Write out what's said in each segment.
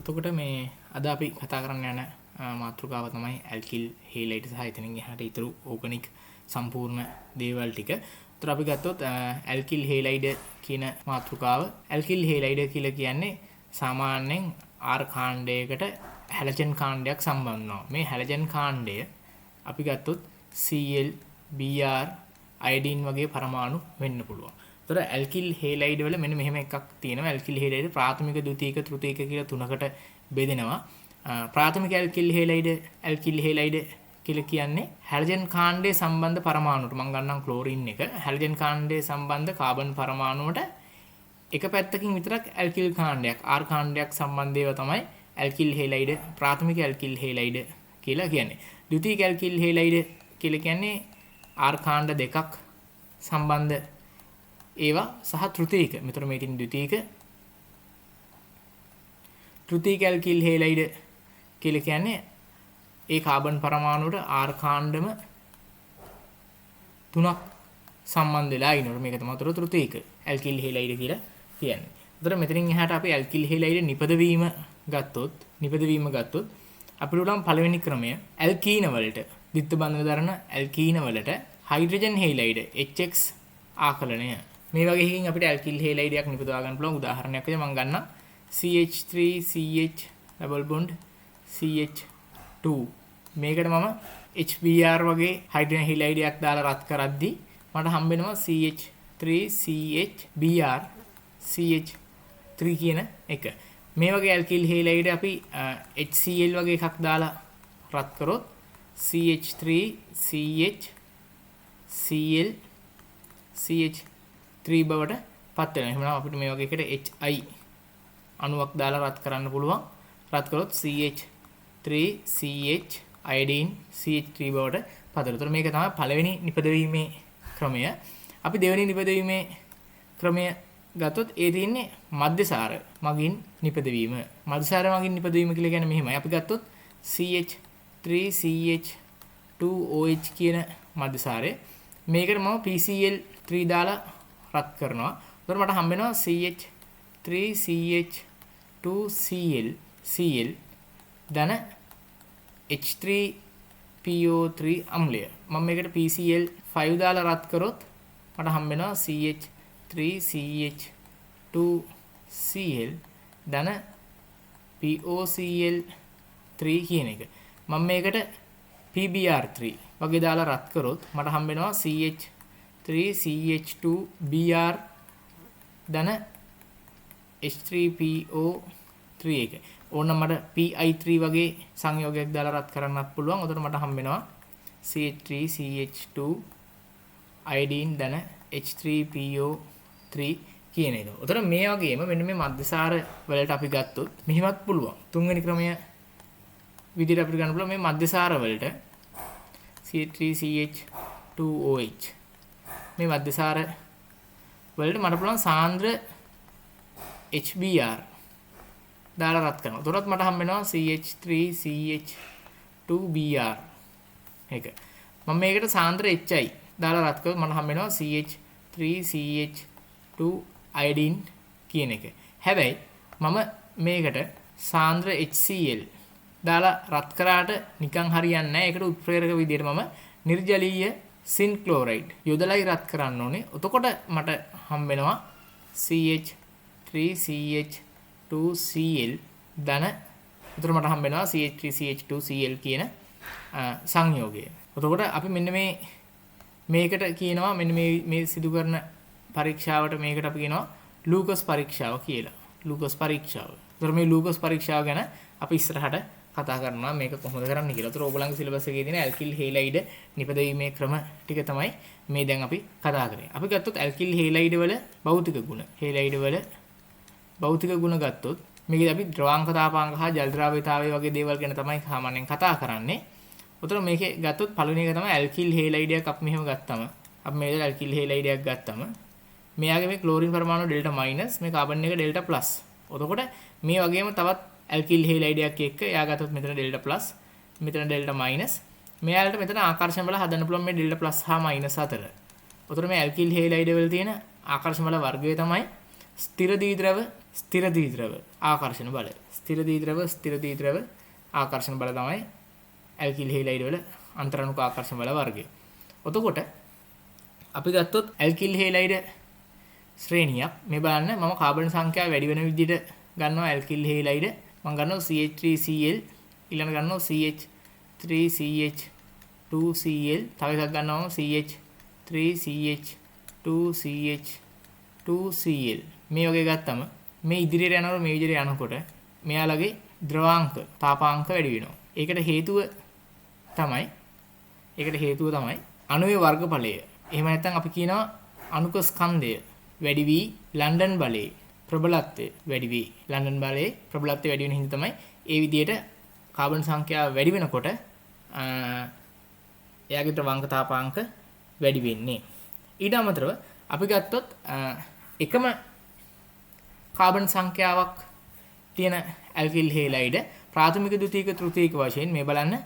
එතකොට මේ අද අපි කතා කරන්න යන මාතෘකාව තමයි ඇල්කිල් හේලයිඩ් සහ එතනින් එහාට ඊතුරු ඕගනික් සම්පූර්ණ දේවල් ටික. ඒතර අපි ගත්තොත් ඇල්කිල් හේලයිඩ් කියන මාතෘකාව ඇල්කිල් හේලයිඩ් කියලා කියන්නේ සාමාන්‍යයෙන් R කාණ්ඩයකට හැලජන් කාණ්ඩයක් සම්බන්ධ වෙනවා. මේ හැලජන් කාණ්ඩය අපි ගත්තොත් Cl, Br, අයඩින් වගේ පරමාණු වෙන්න පුළුවන්. ඒතර ඇල්කිල් හේලයිඩ් වල මෙන්න මෙහෙම එකක් තියෙනවා. ඇල්කිල් හේලයිඩ් ප්‍රාථමික, ද්විතීයික, තෘතීයික කියලා තුනකට බෙදෙනවා. ප්‍රාථමික ඇල්කිල් හේලයිඩ් කියලා කියන්නේ හැලජන් කාණ්ඩයේ සම්බන්ධ පරමාණුවට මම ගන්නම් ක්ලෝරින් එක. හැලජන් කාණ්ඩයේ සම්බන්ධ කාබන් පරමාණුවට එක පැත්තකින් විතරක් ඇල්කිල් කාණ්ඩයක් R කාණ්ඩයක් සම්බන්ධ ඒවා තමයි ඇල්කිල් හේලයිඩ් ප්‍රාථමික ඇල්කිල් හේලයිඩ් කියලා කියන්නේ. ද්විතීයික ඇල්කිල් හේලයිඩ් කියලා කියන්නේ R කාණ්ඩ දෙකක් සම්බන්ධ ඒවා සහ තෘතීයික. මෙතන මේකින් තෘතීයික ඇල්කිල් හේලයිඩ් කියලා කියන්නේ ඒ කාබන් පරමාණුවට R කාණ්ඩම තුනක් සම්බන්ධ වෙලා ඉනොර මේක තමයි තෘතීයික ඇල්කිල් හේලයිඩ් කියලා කියන්නේ. ඒතර මෙතනින් එහාට අපි ඇල්කිල් හේලයිඩ් නිපදවීම ගත්තොත් අපිට උනම් පළවෙනි ක්‍රමය ඇල්කීන වලට ද්විත්ව බන්ධන දරන ඇල්කීන වලට හයිඩ්‍රජන් හේලයිඩ් HX ආකලනය. මේ වගේ එකකින් අපිට ඇල්කිල් හේලයිඩයක් නිපදවා ගන්න පුළුවන්. උදාහරණයක් විදිහට මම ගන්නම් CH3CH ඩබල් බොන්ඩ් CH2. මේකට මම HBr වගේ හයිඩ්‍රජන් හේලයිඩයක් දාලා රත් කරද්දී මට හම්බ වෙනවා CH3CHBr CH3 කියන එක. මේ වගේ ඇල්කිල් හේලයිඩ් අපි HCl වගේ එකක් දාලා රත් කරොත් CH3CHCl CH3 බවට පත් වෙනවා. එහෙනම් අපිට මේ වගේ එකට HI අණුවක් දාලා රත් කරන්න පුළුවන්. රත් කරොත් CH3CH අයඩින් CH3 බවට පත් වෙනවා. මේක තමයි පළවෙනි නිපදවීමේ ක්‍රමය. අපි දෙවෙනි නිපදවීමේ ක්‍රමය ගත්තොත් ඒ තියෙන්නේ මධ්‍යසාර මගින් නිපදවීම. මධ්‍යසාර මගින් නිපදවීම කියලා කියන්නේ මෙහෙමයි. අපි ගත්තොත් CH3CH2OH කියන මධ්‍යසාරය. මේකට මම PCl3 දාලා රත් කරනවා. එතකොට මට හම්බ වෙනවා CH3CH2Cl ධන H3PO3 අම්ලය. මම මේකට PCl5 දාලා රත් කරොත් මට හම්බ වෙනවා CH3CH2Cl ධන POCl3 කියන එක. මම මේකට PBr3 වගේ දාලා රත් කරොත් මට හම්බ වෙනවා CH3CH2Br ධන H3PO3 එක. ඕනනම් මට PI3 වගේ සංයෝගයක් දාලා රත් කරන්නත් පුළුවන්. උතන මට හම්බ වෙනවා CH3CH2 අයඩින් ධන H3PO3 කියන එක. උතන මේ වගේම මෙන්න මේ මධ්‍යසාර වලට අපි ගත්තොත් මෙහෙමත් පුළුවන්. තුන්වෙනි ක්‍රමය විදිහට අපිට ගන්න පුළුවන් මේ මධ්‍යසාර වලට CH3CH2OH මේ මධ්‍යසාර වලට මට පුළුවන් සාන්ද්‍ර HBr දාලා රත් කරනවා. එතකොට මට හම්බ වෙනවා CH3CH2Br එක. මම මේකට සාන්ද්‍ර HI දාලා රත් කරොත් මට හම්බ වෙනවා CH3CH2 අයඩින් කියන එක. හැබැයි මම මේකට සාන්ද්‍ර HCl දාලා රත් කරාට නිකන් හරියන්නේ නැහැ. ඒකට උත්ප්‍රේරක විදියට මම නිර්ජලීය සින් ක්ලෝරයිඩ් යොදලායි රත් කරන්න ඕනේ. එතකොට මට හම්බ වෙනවා CH3CH2Cl ධන එතකොට මට හම්බ වෙනවා CH3CH2Cl කියන සංයෝගය. එතකොට අපි මෙන්න මේකට කියනවා මෙන්න මේ සිදු කරන පරීක්ෂාවට මේකට අපි කියනවා ලූකස් පරීක්ෂාව කියලා. ලූකස් පරීක්ෂාව. එතකොට මේ ලූකස් පරීක්ෂාව ගැන අපි ඉස්සරහට කතා කරනවා මේක කොහොමද කරන්න කියලා. ඒතර ඕගොල්ලන්ගේ සිලබස් එකේ තියෙන ඇල්කිල් හේලයිඩ් නිපදවීමේ ක්‍රම ටික තමයි මේ දැන් අපි කතා කරන්නේ. අපි ගත්තොත් ඇල්කිල් හේලයිඩ් වල භෞතික ගුණ. හේලයිඩ් වල භෞතික ගුණ ගත්තොත් මේකදී අපි ද්‍රවාංක තාපාංක හා ජල ද්‍රව්‍යතාවය වගේ දේවල් ගැන තමයි සාමාන්‍යයෙන් කතා කරන්නේ. උතන මේකේ ගත්තොත් පළවෙනි එක තමයි ඇල්කිල් හේලයිඩයක් අපි මෙහෙම ගත්තම අපි මේ ඇල්කිල් හේලයිඩයක් ගත්තම මෙයාගේ මේ ක්ලෝරින් පරමාණු ඩෙල්ටා මයිනස් මේ කාබන් එක ඩෙල්ටා ප්ලස්. එතකොට මේ වගේම තවත් ඇල්කිල් හේලයිඩයක් එක්ක එයා ගත්තොත් මෙතන ඩෙල්ටා ප්ලස් මෙතන ඩෙල්ටා මයිනස් මෙයාලට මෙතන ආකර්ෂණ බල හදන්න පුළුවන් මේ ඩෙල්ටා ප්ලස් හා මයිනස් අතර. එතකොට මේ ඇල්කිල් හේලයිඩ් වල තියෙන ආකර්ෂණ බල වර්ගය තමයි ස්ථිර දී ද්‍රව ස්ථිර ද්විද්‍රව ආකර්ෂණ බල. ස්ථිර ද්විද්‍රව ආකර්ෂණ බල තමයි ඇල්කිල් හේලයිඩ් වල අන්තරාණුක ආකර්ෂණ බල වර්ගය. එතකොට අපි ගත්තොත් ඇල්කිල් හේලයිඩ් ශ්‍රේණියක් මේ බලන්න මම කාබන් සංඛ්‍යාව වැඩි වෙන විදිහට ගන්නවා ඇල්කිල් හේලයිඩ් මම ගන්නවා CH3Cl ඊළඟ ගන්නවා CH3CH2Cl තව එකක් ගන්නවා CH3CH2CH2Cl මේ වගේ ගත්තම මේ ඉදිරියට යනකොට මේ විදිහට යනකොට මෙයාලගේ ද්‍රවාංක තාපාංක වැඩි වෙනවා. ඒකට හේතුව තමයි අණුවේ වර්ගඵලය. එහෙම නැත්නම් අපි කියනවා අණුක ස්කන්ධය වැඩි වී ලන්ඩන් බලයේ ප්‍රබලත්වය වැඩි වී ලන්ඩන් බලයේ ප්‍රබලත්වය වැඩි වෙන හින්දා තමයි ඒ විදිහට කාබන් සංඛ්‍යාව වැඩි වෙනකොට එයාගේ ද්‍රවාංක තාපාංක වැඩි වෙන්නේ. ඊට අමතරව අපි ගත්තොත් එකම කාබන් සංඛ්‍යාවක් තියෙන ඇල්කිල් හේලයිඩ් ප්‍රාථමික ද්විතීයික තෘතීයික වශයෙන් මේ බලන්න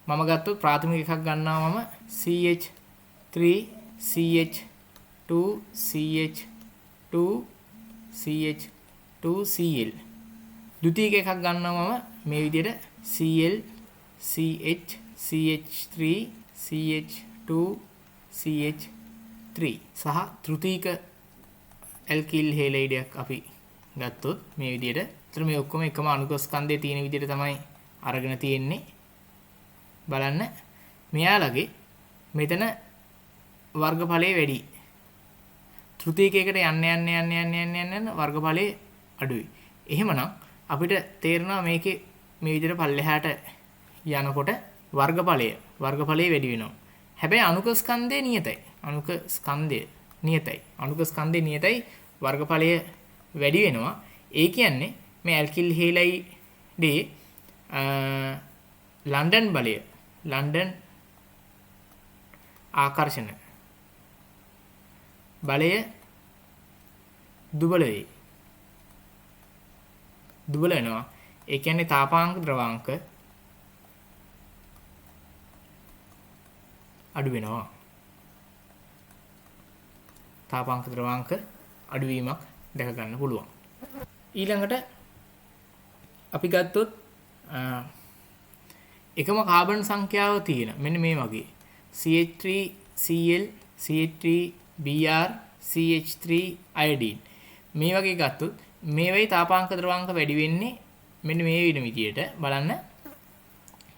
මම ගත්තොත් ප්‍රාථමික එකක් ගන්නවා මම CH3CH2CH2CH2Cl ද්විතීයික එකක් ගන්නවා මම මේ විදිහට Cl CH3CH2CH3 සහ තෘතීයික ඇල්කිල් හේලයිඩයක් අපි ගත්තොත් මේ විදිහට. ඒතර මේ ඔක්කොම එකම අණුක ස්කන්ධයේ තියෙන විදිහට තමයි අරගෙන තියෙන්නේ. බලන්න මෙයාලගේ මෙතන වර්ගඵලයේ වැඩි. තෘතීයිකයකට යන්න වර්ගඵලයේ අඩුයි. එහෙමනම් අපිට තේරෙනවා මේකේ මේ විදිහට පල්ලෙහාට යනකොට වර්ගඵලයේ වැඩි වෙනවා. හැබැයි අණුක ස්කන්ධය නියතයි. අණුක ස්කන්ධය නියතයි වර්ගඵලය වැඩි වෙනවා. ඒ කියන්නේ මේ ඇල්කිල් හේලයිඩේ ලන්ඩන් ආකර්ෂණ බලය දුබල වෙනවා. ඒ කියන්නේ තාපාංක ද්‍රවාංක අඩු වෙනවා. තාපාංක ද්‍රවාංක අඩුවීමක් දැක ගන්න පුළුවන්. ඊළඟට අපි ගත්තොත් එකම කාබන් සංඛ්‍යාව තියෙන මෙන්න මේ වගේ CH3Cl CH3Br CH3 iodine මේ වගේ ගත්තොත් මේ වෙයි තාපාංක ද්‍රවාංක වැඩි වෙන්නේ මෙන්න මේ වෙන විදියට බලන්න.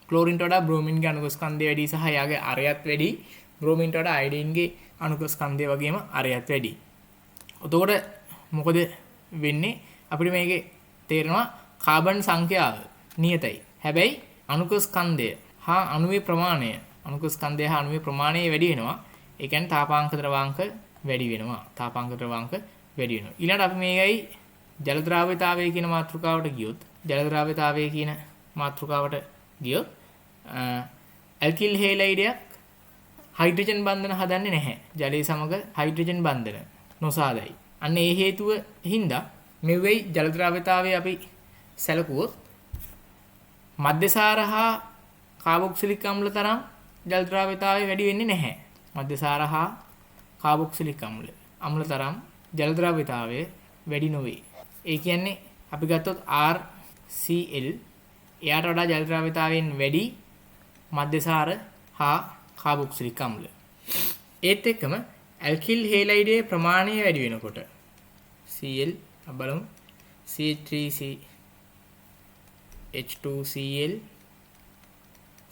ක්ලෝරින්ට වඩා බ්‍රෝමින්ගේ අණුක ස්කන්ධය වැඩි සහ එයාගේ අරයත් වැඩි. බ්‍රෝමින්ට වඩා අයඩීන්ගේ අණුක ස්කන්ධය වගේම අරයත් වැඩි. එතකොට මොකද වෙන්නේ? අපිට මේකේ තේරෙනවා කාබන් සංඛ්‍යාව නියතයි. හැබැයි අණුක ස්කන්ධය හා අණුවේ ප්‍රමාණය වැඩි වෙනවා. ඒ කියන්නේ තාපාංක ද්‍රවාංක වැඩි වෙනවා. ඊළඟට අපි මේකයි ජල ද්‍රාව්‍යතාවය කියන මාතෘකාවට ගියොත් ඇල්කිල් හේලයිඩයක් හයිඩ්‍රජන් බන්ධන හදන්නේ නැහැ. ජලයේ සමග හයිඩ්‍රජන් බන්ධන නොසාදයි. අන්න ඒ හේතුව හින්දා මෙවෙයි ජල ද්‍රාව්‍යතාවය අපි සැලකුවොත් මධ්‍යසාර හා කාබොක්සිලික් අම්ල තරම් ජල ද්‍රාව්‍යතාවය වැඩි වෙන්නේ නැහැ. මධ්‍යසාර හා කාබොක්සිලික් අම්ල තරම් ජල ද්‍රාව්‍යතාවය වැඩි නොවේ. ඒ කියන්නේ අපි ගත්තොත් RCl එයාට වඩා ජල ද්‍රාව්‍යතාවයෙන් වැඩි මධ්‍යසාර හා කාබොක්සිලික් අම්ල. ඒත් එක්කම ඇල්කිල් හේලයිඩේ ප්‍රමාණය වැඩි වෙනකොට Cl බලමු CH3CH2Cl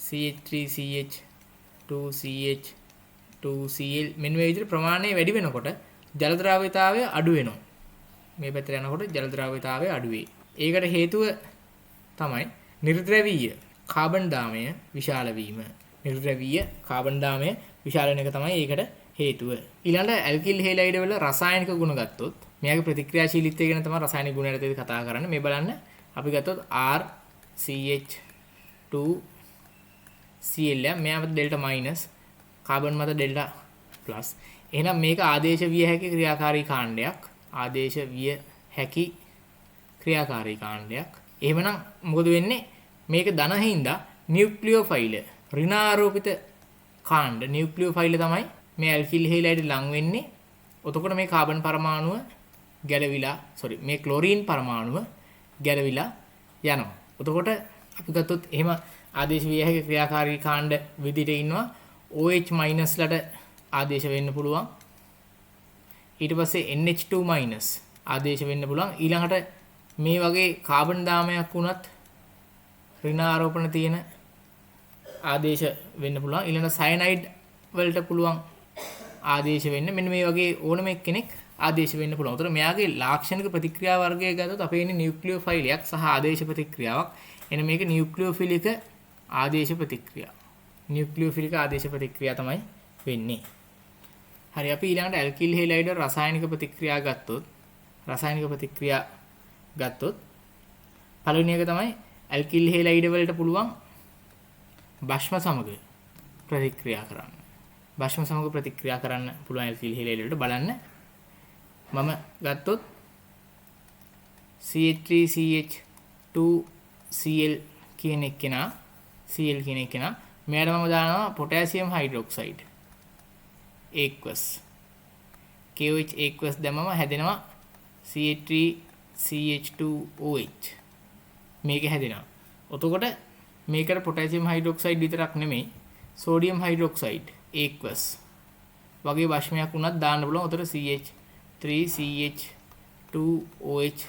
CH3CH2CH2Cl මෙන්න මේ විදිහට ප්‍රමාණය වැඩි වෙනකොට ජල ද්‍රාව්‍යතාවය අඩු වෙනවා. මේ පැත්තට යනකොට ජල ද්‍රාව්‍යතාවය අඩු වෙයි. ඒකට හේතුව තමයි නිර්ද්‍රවීය කාබන් දාමය විශාල වීම. විශාල වෙන එක තමයි ඒකට හේතුව. ඊළඟ ඇල්කිල් හේලයිඩ් වල රසායනික ගුණ ගත්තොත් මෙයාගේ ප්‍රතික්‍රියාශීලීත්වය ගැන තමයි රසායනික ගුණ යටතේදී කතා කරන්නේ. මේ බලන්න අපි ගත්තොත් RCH2Cl මෙයා මත ඩෙල්ටා මයිනස් කාබන් මත ඩෙල්ටා ප්ලස්. එහෙනම් මේක ආදේශ විය හැකි ක්‍රියාකාරී කාණ්ඩයක්. එහෙමනම් මොකද වෙන්නේ? මේක ධන හින්දා නියුක්ලියෝෆයිල ඍණාරෝපිත කාණ්ඩ නියුක්ලියෝෆයිල තමයි මේ ඇල්කිල් හේලයිඩ් ලං වෙන්නේ. එතකොට මේ කාබන් පරමාණුව ගැලවිලා මේ ක්ලෝරීන් පරමාණුව ගැලවිලා යනවා. එතකොට අපි ගත්තොත් එහෙම ආදේශ විය හැකි ක්‍රියාකාරී කාණ්ඩ විදිහට ඉන්නවා OH මයිනස් ලට ආදේශ වෙන්න පුළුවන්. ඊට පස්සේ NH2 මයිනස් ආදේශ වෙන්න පුළුවන්. ඊළඟට මේ වගේ කාබන් දාමයක් වුණත් ඍණ ආරෝපණ තියෙන ආදේශ වෙන්න පුළුවන්. ඊළඟ සයනයිඩ් වලට පුළුවන් ආදේශ වෙන්න. මෙන්න මේ වගේ ඕනම කෙනෙක් ආදේශ වෙන්න පුළුවන්. උතර මෙයාගේ ලාක්ෂණික ප්‍රතික්‍රියා වර්ගය ගත්තොත් අපේ ඉන්නේ නියුක්ලියෝෆයිලයක් සහ ආදේශ ප්‍රතික්‍රියාවක්. එන මේක නියුක්ලියෝෆිලික ආදේශ ප්‍රතික්‍රියා. නියුක්ලියෝෆිලික ආදේශ ප්‍රතික්‍රියා තමයි වෙන්නේ. හරි අපි ඊළඟට ඇල්කිල් හෙලයිඩ් රසායනික ප්‍රතික්‍රියා ගත්තොත් පළවෙනි එක තමයි ඇල්කිල් හෙලයිඩ් වලට පුළුවන් භස්ම සමග ප්‍රතික්‍රියා කරන්න. භස්ම සමග ප්‍රතික්‍රියා කරන්න පුළුවන් ඇල්කිල් හෙලයිඩ් වලට බලන්න. මම ගත්තොත් CH3CH2Cl කියන එකේනා මෙයාට මම දානවා potassium hydroxide aqueous KOH aqueous දැම්මම හැදෙනවා CH3CH2OH මේක හැදෙනවා. එතකොට මේකට පොටෑසියම් හයිඩ්‍රොක්සයිඩ් විතරක් නෙමෙයි සෝඩියම් හයිඩ්‍රොක්සයිඩ් aqueous වගේ භස්මයක් උනත් දාන්න පුළුවන්. එතකොට CH3CH2OH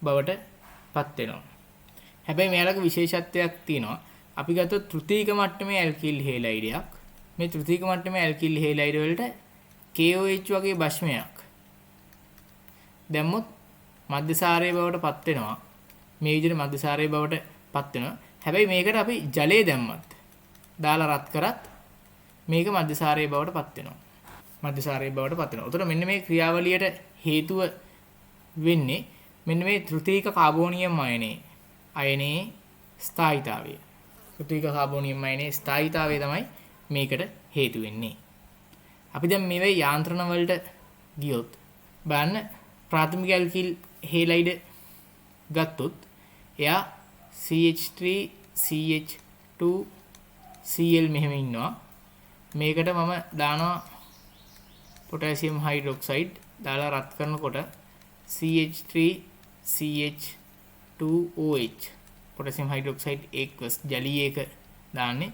බවට පත් වෙනවා. හැබැයි මෙයාලගේ විශේෂත්වයක් තියෙනවා. අපි ගත්තොත් තෘතීක මට්ටමේ ඇල්කිල් හෙලයිඩයක්. මේ තෘතීක මට්ටමේ ඇල්කිල් හෙලයිඩ් වලට KOH වගේ භස්මයක් දැම්මොත් මධ්‍යසාරයේ බවට පත් වෙනවා. මේ විදිහට මධ්‍යසාරයේ බවට පත් වෙනවා. හැබැයි මේකට අපි ජලය දැම්මත් දාලා රත් කරත් මේක මධ්‍යසාරයේ බවට පත් වෙනවා. මධ්‍යසාරයේ බවට පත් වෙනවා. උතන මෙන්න මේ ක්‍රියාවලියට හේතුව වෙන්නේ මෙන්න මේ තෘතීක කාබෝනියම් අයනයේ ස්ථායීතාවය. තෘතීක කාබෝනියම් අයනයේ ස්ථායීතාවය තමයි මේකට හේතු වෙන්නේ. අපි දැන් මේවේ යාන්ත්‍රණ වලට ගියොත් බලන්න ප්‍රාථමික ඇල්කිල් හෙලයිඩ් ගත්තොත් එයා CH3CH2Cl මෙහෙම ඉන්නවා. මේකට මම දානවා පොටෑසියම් හයිඩ්‍රොක්සයිඩ් දාලා රත් කරනකොට CH3CH2OH පොටෑසියම් හයිඩ්‍රොක්සයිඩ් aqueous ජලීයක දාන්නේ.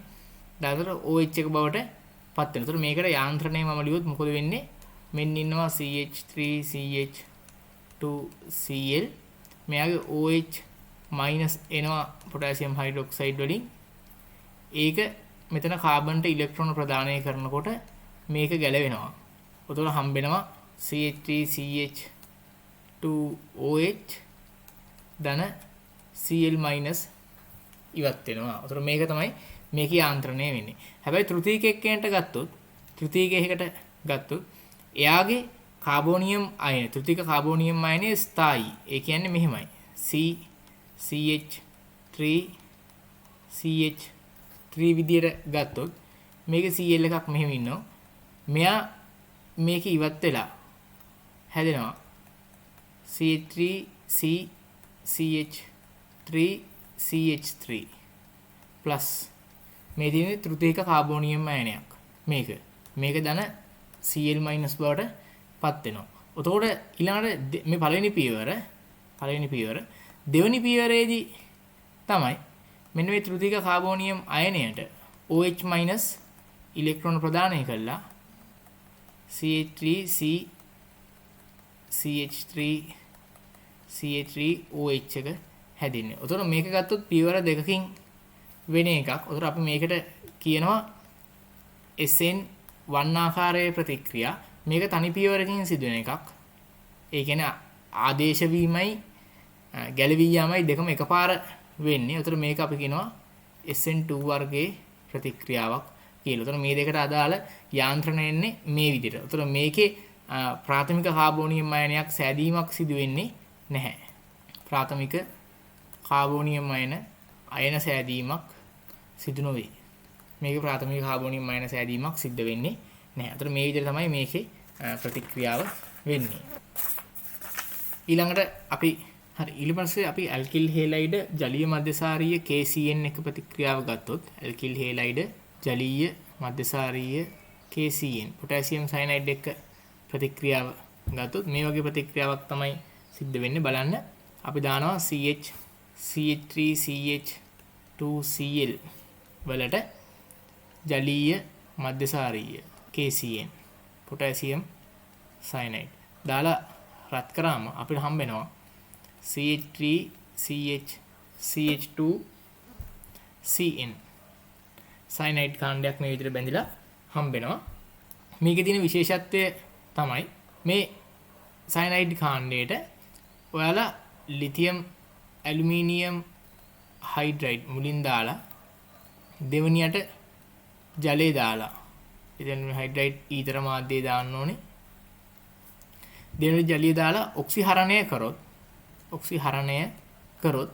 දාතර OH එක බවට පත් වෙනවා. ඒතර මේකට යාන්ත්‍රණය මම ලියුවොත් මොකද වෙන්නේ? මෙන්න ඉන්නවා CH3CH2Cl මෙයාගේ OH මයිනස් එනවා පොටෑසියම් හයිඩ්‍රොක්සයිඩ් වලින්. ඒක මෙතන කාබන්ට ඉලෙක්ට්‍රෝන ප්‍රදානය කරනකොට මේක ගැලවෙනවා. එතකොට හම්බෙනවා CH3CH2OH ධන Cl මයිනස් ඉවත් වෙනවා. එතකොට මේක තමයි මේකේ යාන්ත්‍රණය වෙන්නේ. හැබැයි තෘතීක එක්කෙනට ගත්තොත් එයාගේ කාබෝනියම් අයන තෘතීක කාබෝනියම් අයනය ස්ථායී. ඒ කියන්නේ මෙහෙමයි. CH3 විදියට ගත්තොත් මේක Cl එකක් මෙහෙම ඉන්නවා. මෙයා මේක ඉවත් වෙලා හැදෙනවා CH3CH3 ප්ලස් මේ තියෙන තෘතීක කාබෝනියම් අයනයක්. මේක ධන Cl මයිනස් බවට පත් වෙනවා. එතකොට ඊළඟට මේ පළවෙනි පියවර දෙවෙනි පියවරේදී තමයි මෙන්න මේ තෘතීක කාබෝනියම් අයනයට OH මයිනස් ඉලෙක්ට්‍රෝන ප්‍රදානය කළා CH3OH එක හැදෙන්නේ. එතකොට මේක ගත්තොත් පියවර දෙකකින් වෙන එකක්. එතකොට අපි මේකට කියනවා SN1 ආකාරයේ ප්‍රතික්‍රියා. මේක තනි පියවරකින් සිදුවෙන එකක්. ඒ කියන්නේ ආදේශ වීමයි ගැලවී යාමයි දෙකම එකපාර වෙන්නේ. එතකොට මේක අපි කියනවා SN2 වර්ගයේ ප්‍රතික්‍රියාවක් කියලා. එතකොට මේ දෙකට අදාළ යාන්ත්‍රණය එන්නේ මේ විදිහට. එතකොට මේකේ ප්‍රාථමික කාබෝනියම් අයනයක් සෑදීමක් සිදු වෙන්නේ නැහැ. ප්‍රාථමික කාබෝනියම් අයන සෑදීමක් සිදු නොවේ. මේකේ ප්‍රාථමික කාබෝනියම් අයන සෑදීමක් සිද්ධ වෙන්නේ නැහැ. එතකොට මේ විදිහට තමයි මේකේ ප්‍රතික්‍රියාව වෙන්නේ. ඊළඟට අපි ඇල්කිල් හෙලයිඩ් ජලීය මධ්‍යසාරීය KCN එක ප්‍රතික්‍රියාව ගත්තොත් ඇල්කිල් හෙලයිඩ් ජලීය මධ්‍යසාරීය KCN පොටෑසියම් සයනයිඩ් එක්ක ප්‍රතික්‍රියාව ගත්තොත් මේ වගේ ප්‍රතික්‍රියාවක් තමයි සිද්ධ වෙන්නේ. බලන්න අපි දානවා CH CH3CH2Cl වලට ජලීය මධ්‍යසාරීය KCN පොටෑසියම් සයනයිඩ් දාලා රත් කරාම අපිට හම්බ වෙනවා CH3CH2CN සයනයිඩ් කාණ්ඩයක් මේ විදිහට බැඳිලා හම්බ වෙනවා. මේකේ තියෙන විශේෂත්වය තමයි මේ සයනයිඩ් කාණ්ඩයට ඔයාලා ලිතියම් ඇලුමිනියම් හයිඩ්‍රයිඩ් මුලින් දාලා දෙවනියට ජලය දාලා ඉතින් හයිඩ්‍රයිඩ් ඊතර මාධ්‍යය දාන්න ඕනේ. දෙවනියට ජලය දාලා ඔක්සිහරණය කරොත්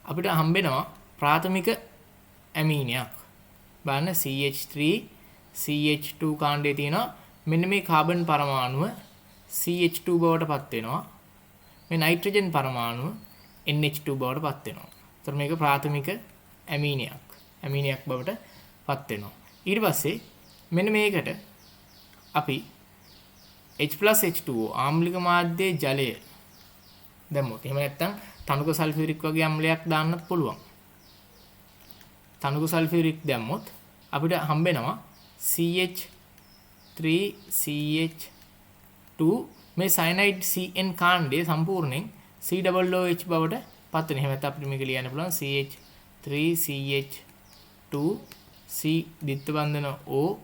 අපිට හම්බෙනවා ප්‍රාථමික ඇමීනයක්. බලන්න CH3 CH2 කාණ්ඩයේ තියෙනවා මෙන්න මේ කාබන් පරමාණුව CH2 බවට පත් වෙනවා. මේ නයිට්‍රජන් පරමාණුව NH2 බවට පත් වෙනවා. ඒතර මේක ප්‍රාථමික ඇමීනයක් බවට පත් වෙනවා. ඊට පස්සේ මෙන්න මේකට අපි H+H2O ආම්ලික මාධ්‍යයේ ජලය දැම්මොත් එහෙම නැත්නම් තනුක සල්ෆියුරික් වගේ අම්ලයක් දාන්නත් පුළුවන්. තනුක සල්ෆියුරික් දැම්මොත් අපිට හම්බ වෙනවා CH3CH2 මේ සයනයිඩ් CN කාණ්ඩය සම්පූර්ණයෙන් COOH බවට පත් වෙන. එහෙම නැත්නම් අපිට මේක ලියන්න පුළුවන් CH3CH2 C දිත්ත බන්ධන OH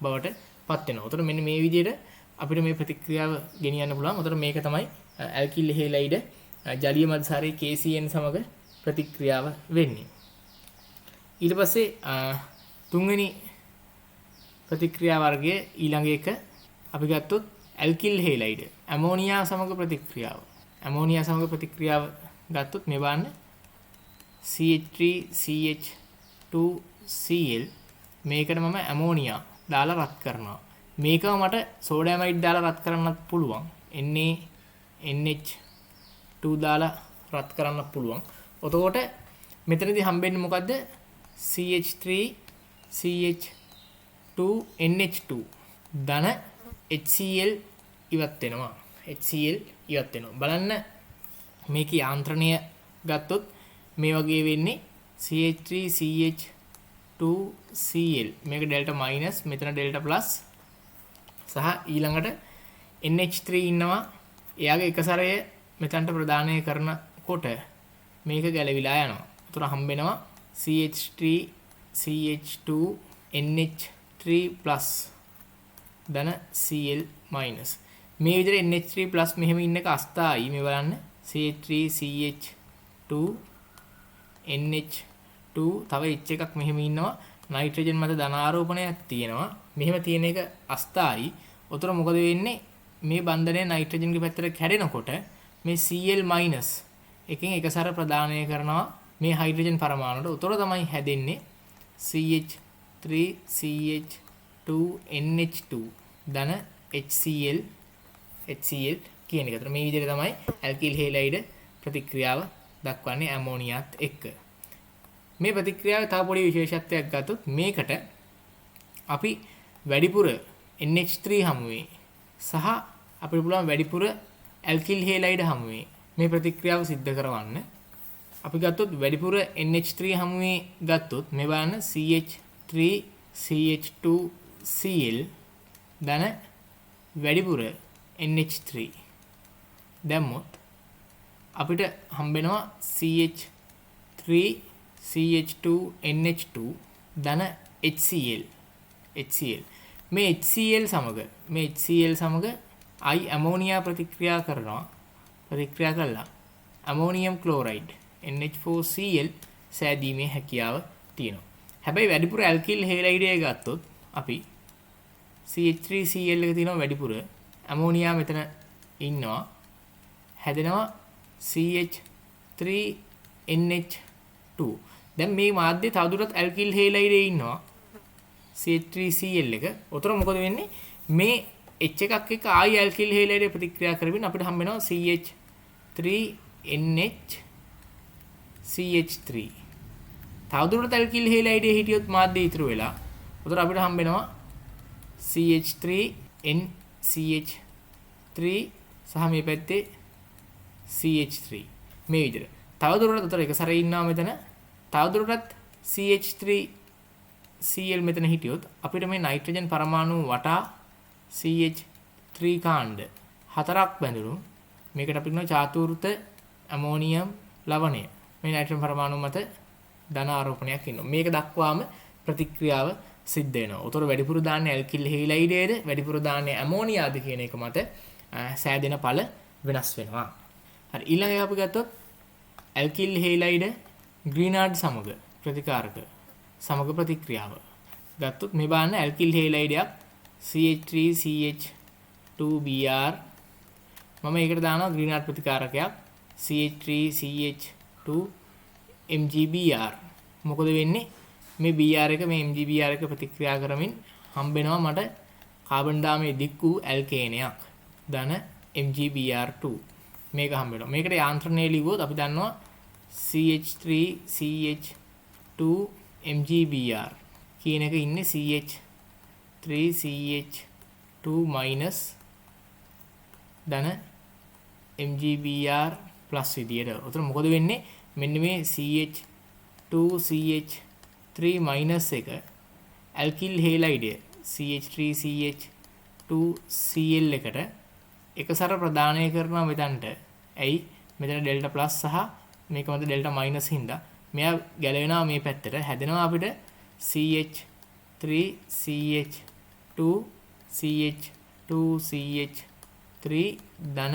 බවට පත් වෙනවා. උතර මෙන්න මේ විදිහට අපිට මේ ප්‍රතික්‍රියාව ගෙනියන්න පුළුවන්. උතර මේක තමයි ඇල්කිල් හේලයිඩ් ජලීය මධ්‍යසාරයේ KCN සමග ප්‍රතික්‍රියාව වෙන්නේ. ඊට පස්සේ තුන්වෙනි ප්‍රතික්‍රියා වර්ගයේ ඊළඟ එක අපි ගත්තොත් ඇල්කිල් හේලයිඩ් ඇමෝනියා සමග ප්‍රතික්‍රියාව. ඇමෝනියා සමග ප්‍රතික්‍රියාව ගත්තොත් මේ බලන්න CH3CH2Cl මේකට මම ඇමෝනියා දාලා රත් කරනවා. මේකව මට සෝඩියමයිඩ් දාලා රත් කරන්නත් පුළුවන්. NH2 දාලා රත් කරන්නත් පුළුවන්. එතකොට මෙතනදී හම්බෙන්නේ මොකද්ද? CH3CH2NH2 ධන HCl ඉවත් වෙනවා. HCl ඉවත් වෙනවා. බලන්න මේකේ යාන්ත්‍රණය ගත්තොත් මේ වගේ වෙන්නේ CH3CH2Cl මේක ඩෙල්ටා මයිනස් මෙතන ඩෙල්ටා ප්ලස් සහ ඊළඟට NH3 ඉන්නවා. එයාගේ එක සැරය මෙතනට ප්‍රදානය කරනකොට මේක ගැලවිලා යනවා. ඒතර හම්බ වෙනවා CH3CH2NH3+ ධන Cl මයිනස්. මේ විදිහට NH3+ මෙහෙම ඉන්න එක අස්ථායි. මේ බලන්න CH3CH2NH2 තව H එකක් මෙහෙම ඉන්නවා. නයිට්‍රජන් මත ධන ආරෝපණයක් තියෙනවා. මෙහෙම තියෙන එක අස්ථායි. උතර මොකද වෙන්නේ? මේ බන්ධනය නයිට්‍රජන්ගේ පැත්තට කැඩෙනකොට මේ Cl- එකෙන් එකසර ප්‍රදානය කරනවා මේ හයිඩ්‍රජන් පරමාණුට. උතර තමයි හැදෙන්නේ CH3CH2NH2 ධන HCl කියන එක. ඒතර මේ විදිහට තමයි ඇල්කිල් හේලයිඩ් ප්‍රතික්‍රියාව දක්වන්නේ ඇමෝනියාත් එක්ක. මේ ප්‍රතික්‍රියාවේ තව පොඩි විශේෂත්වයක් ගත්තොත් මේකට අපි වැඩිපුර NH3 හමුවේ සහ අපිට පුළුවන් වැඩිපුර ඇල්කිල් හේලයිඩ් හමුවේ මේ ප්‍රතික්‍රියාව සිද්ධ කරවන්න. අපි ගත්තොත් වැඩිපුර NH3 හමුවේ ගත්තොත් මේ බලන්න CH3CH2Cl ධන වැඩිපුර NH3 දැම්මොත් අපිට හම්බ වෙනවා CH3CH2NH2 ධන HCl. මේ HCl සමග I ඇමෝනියා ප්‍රතික්‍රියා කළා ඇමෝනියම් ක්ලෝරයිඩ් NH4Cl සෑදීමේ හැකියාව තියෙනවා. හැබැයි වැඩිපුර ඇල්කිල් හේලයිඩ් එක ගත්තොත් අපි CH3Cl එක තියෙනවා වැඩිපුර ඇමෝනියා මෙතන ඉන්නවා හැදෙනවා CH3NH2. දැන් මේ මාධ්‍යය තවදුරටත් ඇල්කිල් හේලයිඩ් එකේ ඉන්නවා CH3Cl එක. උතර මොකද වෙන්නේ? මේ H එකක් එක්ක ආයි ඇල්කිල් හේලයිඩ් ප්‍රතික්‍රියා කරමින් අපිට හම්බ වෙනවා CH3NH3. තවදුරටත් ඇල්කිල් හේලයිඩ් එකේ හිටියොත් මාධ්‍ය ඉතුරු වෙලා. උතර අපිට හම්බ වෙනවා CH3 සහ මේ පැත්තේ CH3 මේ විදිහට. තවදුරටත් උතර එක සැරේ ඉන්නවා මෙතන. තවදුරටත් CH3 Cl මෙතන හිටියොත් අපිට මේ නයිට්‍රජන් පරමාණු වටා CH3 කාණ්ඩ හතරක් බැඳුණු මේකට අපි කියනවා චාතුර්ථ ඇමෝනියම් ලවණය. මේ නයිට්‍රජන් පරමාණු මත ධන ආරෝපණයක් ඉන්නවා. මේක දක්වාම ප්‍රතික්‍රියාව සිද්ධ වෙනවා. උතර වැඩිපුර දාන්නේ ඇල්කිල් හේලයිඩේද වැඩිපුර දාන්නේ ඇමෝනියාද කියන එක මත සෑදෙන ඵල වෙනස් වෙනවා. හරි ඊළඟ එක අපි ගත්තොත් ඇල්කිල් හේලයිඩ ග්‍රීනාඩ් සමග ප්‍රතිකාරක සමග ප්‍රතික්‍රියාව ගත්තොත් මේ බලන්න ඇල්කිල් හේලයිඩයක් CH3CH2Br මම ඒකට දානවා ග්‍රීනාඩ් ප්‍රතිකාරකයක් CH3CH2MgBr මොකද වෙන්නේ මේ Br එක මේ MgBr එක ප්‍රතික්‍රියා කරමින් හම්බෙනවා මට කාබන් දාමයේ දික් වූ ඇල්කේනයක් ධන MgBr2 මේක හම්බෙනවා මේකට යාන්ත්‍රණය ලිව්වොත් අපි දන්නවා CH3CH2MgBr කියන එක ඉන්නේ CH3CH2 minus ධන MgBr plus විදියට. උතන මොකද වෙන්නේ? මෙන්න මේ CH2CH3 minus එක ඇල්කිල් හේලයිඩය CH3CH2Cl එකට එකසර ප්‍රදානය කරනවා මෙතනට. ඇයි? මෙතන ඩෙල්ටා ප්ලස් සහ මේක මත ඩෙල්ටා මයිනස් හින්දා මෙයා ගැලවෙනවා මේ පැත්තට. හැදෙනවා අපිට CH3CH2CH2CH3 ධන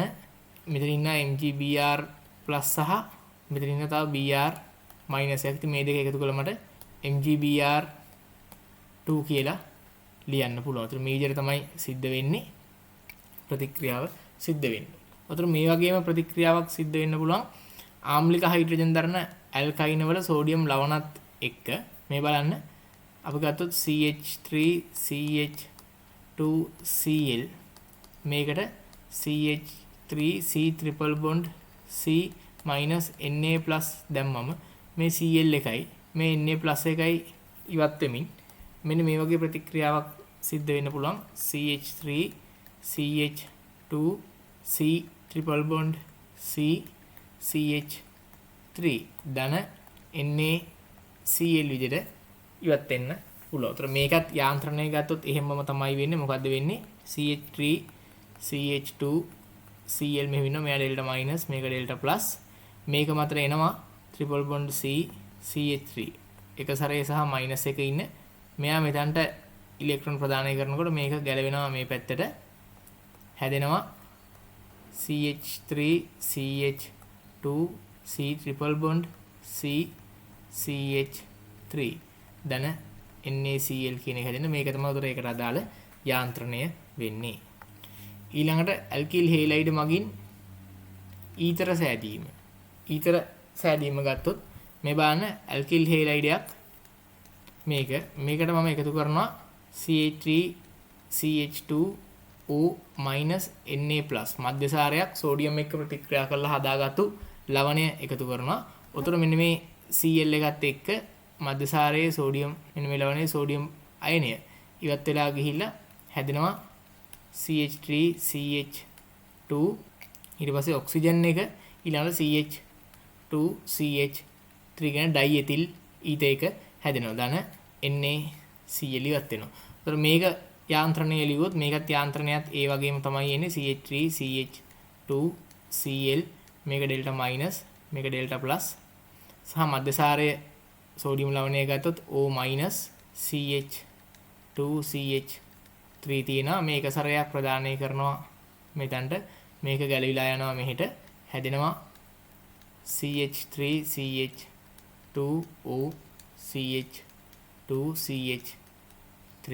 මෙතන ඉන්න MgBr plus සහ මෙතන ඉන්න තව Br minus එකක්. මේ දෙක එකතු කළා මට MgBr2 කියලා ලියන්න පුළුවන්. ඒතර මේ විදිහට තමයි සිද්ධ වෙන්නේ ප්‍රතික්‍රියාව සිද්ධ වෙන්නේ. ඒතර මේ වගේම ප්‍රතික්‍රියාවක් සිද්ධ වෙන්න පුළුවන් ආම්ලික හයිඩ්‍රජන් දරන ඇල්කයින වල සෝඩියම් ලවණත් එක්ක. මේ බලන්න අපි ගත්තොත් CH3CH2Cl මේකට CH3C triple bond C minus Na+ දැම්මම මේ Cl එකයි මේ Na+ එකයි ඉවත් වෙමින් මෙන්න මේ වගේ ප්‍රතික්‍රියාවක් සිද්ධ වෙන්න පුළුවන් CH3CH2C triple bond C CH3 ධන NaCl විදිහට ඉවත් වෙන්න පුළුවන්. ඒතර මේකත් යාන්ත්‍රණය ගත්තොත් එහෙමම තමයි වෙන්නේ. මොකද්ද වෙන්නේ? CH3CH2Cl මෙහෙම ඉන්නවා. මෙයා ඩෙල්ටා මයිනස් මේක ඩෙල්ටා ප්ලස් මේක මතර එනවා ට්‍රිපල් බොන්ඩ් C CH3 එක සරේ සහ මයිනස් එක ඉන්න මෙයා මෙතනට ඉලෙක්ට්‍රෝන ප්‍රදානය කරනකොට මේක ගැලවෙනවා මේ පැත්තට හැදෙනවා CH3CH2C triple bond C CH3 ධන NaCl කියන එක හැදෙන මේක තමයි උතර ඒකට අදාළ යාන්ත්‍රණය වෙන්නේ. ඊළඟට ඇල්කිල් හේලයිඩ් මගින් ඊතර සෑදීම. ඊතර සෑදීම ගත්තොත් මේ බලන්න ඇල්කිල් හේලයිඩයක් මේකට මම එකතු කරනවා CH3CH2O minus Na+ මධ්‍යසාරයක් සෝඩියම් එක්ක ප්‍රතික්‍රියා කරලා හදාගත්තු ලවණය එකතු කරනවා. උතර මෙන්න මේ Cl එකත් එක්ක මධ්‍යසාරයේ සෝඩියම් මෙන්න මේ ලවණයේ සෝඩියම් අයනය ඉවත් වෙලා ගිහිල්ලා හැදෙනවා CH3CH2 ඊට පස්සේ ඔක්සිජන් එක ඊළඟට CH2CH3 කියන ඩයිඑතිල් ඊතේක හැදෙනවා. ධන NaCl ඉවත් වෙනවා. ඒතර මේක යාන්ත්‍රණය ලියුවොත් මේකත් යාන්ත්‍රණයත් ඒ වගේම තමයි එන්නේ CH3CH2Cl මේක ඩෙල්ටා මයිනස් මේක ඩෙල්ටා ප්ලස් සහ මධ්‍යසාරයේ සෝඩියම් ලවණය ගත්තොත් O minus CH2CH3 තියෙනවා. මේක සරයක් ප්‍රදානය කරනවා මෙතනට මේක ගැලවිලා යනවා මෙහෙට හැදෙනවා CH3CH2O CH2CH3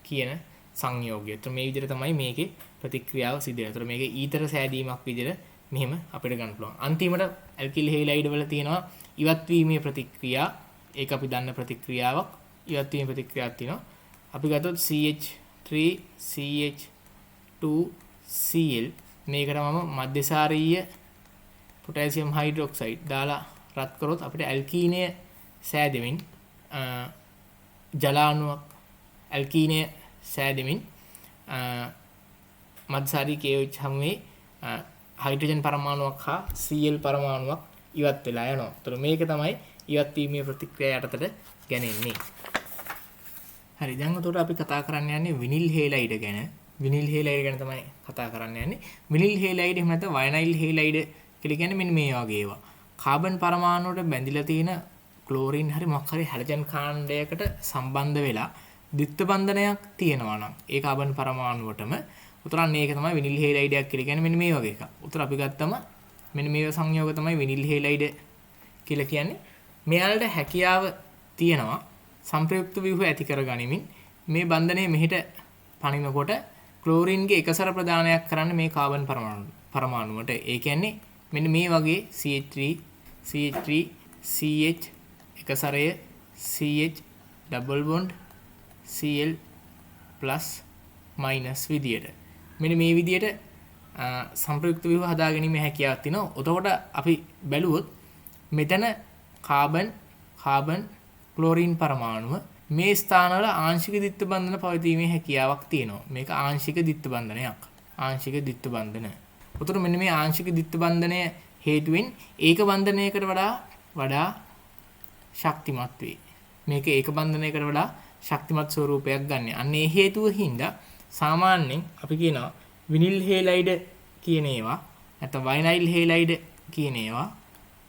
කියන සංයෝගය. ඒතර මේ විදිහට තමයි මේකේ ප්‍රතික්‍රියාව සිදු වෙන්නේ. ඒතර මේක ඊතර සෑදීමක් විදිහට මෙහෙම අපිට ගන්න පුළුවන්. අන්තිමට ඇල්කිල් හේලයිඩ් වල තියෙනවා ඉවත් වීමේ ප්‍රතික්‍රියා. ඒක අපි දන්න ප්‍රතික්‍රියාවක්. ඉවත් වීමේ ප්‍රතික්‍රියාවක් තියෙනවා. අපි ගත්තොත් CH3CH2Cl මේකට මම මධ්‍යසාරීය පොටෑසියම් හයිඩ්‍රොක්සයිඩ් දාලා රත් කරොත් අපිට ඇල්කීනය සෑදෙමින් ජලාණුවක් ඇල්කීනය සෑදෙමින් මධ්‍යසාරී KOH හැමුවේ හයිඩ්‍රජන් පරමාණුවක් හා Cl පරමාණුවක් ඉවත් වෙලා යනවා. ඒතර මේක තමයි ඉවත් වීමේ ප්‍රතික්‍රියාව යටතට ගන්නේ. හරි දැන් උඩට අපි කතා කරන්න යන්නේ විනිල් හේලයිඩ් ගැන. විනිල් හේලයිඩ් ගැන තමයි කතා කරන්න යන්නේ. විනිල් හේලයිඩ් එහෙම නැත්නම් වයනයිල් හේලයිඩ් කියලා කියන්නේ මෙන්න මේ වගේ ඒවා. කාබන් පරමාණුවට බැඳිලා තියෙන ක්ලෝරින් හරි මොකක් හරි හැලජන් කාණ්ඩයකට සම්බන්ධ වෙලා ද්විත්ව බන්ධනයක් තියෙනවා නම් ඒ කාබන් පරමාණුවටම උතරන්නේ ඒක තමයි විනිල් හේලයිඩයක් කියලා කියන්නේ මෙන්න මේ වගේ එකක්. උතර අපි ගත්තම මෙන්න මේ සංයෝග තමයි විනිල් හේලයිඩ් කියලා කියන්නේ. මෙයාලට හැකියාව තියෙනවා සංප්‍රයුක්ත ව්‍යුහ ඇති කර ගනිමින් මේ බන්ධනය මෙහෙට පනිනකොට ක්ලෝරින්ගේ එකසර ප්‍රදානයක් කරන්න මේ කාබන් පරමාණුවට. ඒ කියන්නේ මෙන්න මේ වගේ CH3 CH එකසරය CH double bond Cl plus minus විදියට. මෙන්න මේ විදියට සංප්‍රයුක්ත ව්‍යුහ හදා ගැනීම හැකියාවක් තියෙනවා. එතකොට අපි බැලුවොත් මෙතන කාබන් ක්ලෝරින් පරමාණුව මේ ස්ථානවල ආංශික ද්විත්ව බන්ධන පවතීමේ හැකියාවක් තියෙනවා. මේක ආංශික ද්විත්ව බන්ධනයක්. ආංශික ද්විත්ව බන්ධන. උතර මෙන්න මේ ආංශික ද්විත්ව බන්ධනය හේතුවෙන් ඒක බන්ධනයකට වඩා ශක්තිමත් වේ. මේක ඒක බන්ධනයකට වඩා ශක්තිමත් ස්වරූපයක් ගන්න. අන්න ඒ හේතුව හින්දා සාමාන්‍යයෙන් අපි කියනවා විනිල් හේලයිඩ් කියන ඒවා නැත්නම් වයනයිල් හේලයිඩ් කියන ඒවා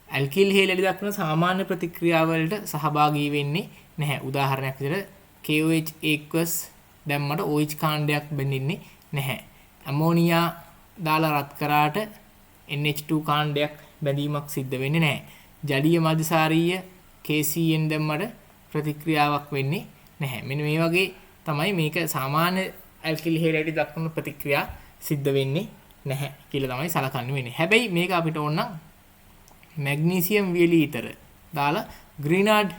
ඇල්කිල් හේලයිඩ් දක්වන සාමාන්‍ය ප්‍රතික්‍රියාවලට සහභාගී වෙන්නේ නැහැ. උදාහරණයක් විදිහට KOH aqueous දැම්මට OH කාණ්ඩයක් බැඳින්නේ නැහැ. ඇමෝනියා දාලා රත් කරාට NH2 කාණ්ඩයක් බැඳීමක් සිද්ධ වෙන්නේ නැහැ. ජලීය මධ්‍යසාරීය KCN දැම්මට ප්‍රතික්‍රියාවක් වෙන්නේ නැහැ. මෙන්න මේ වගේ තමයි මේක සාමාන්‍ය ඇල්කිල් හේලයිඩ් දක්වන ප්‍රතික්‍රියා සිද්ධ වෙන්නේ නැහැ කියලා තමයි සලකන්න වෙන්නේ. හැබැයි මේක අපිට ඕන නම් මැග්නීසියම් වියලීතර දාලා ග්‍රීනාඩ්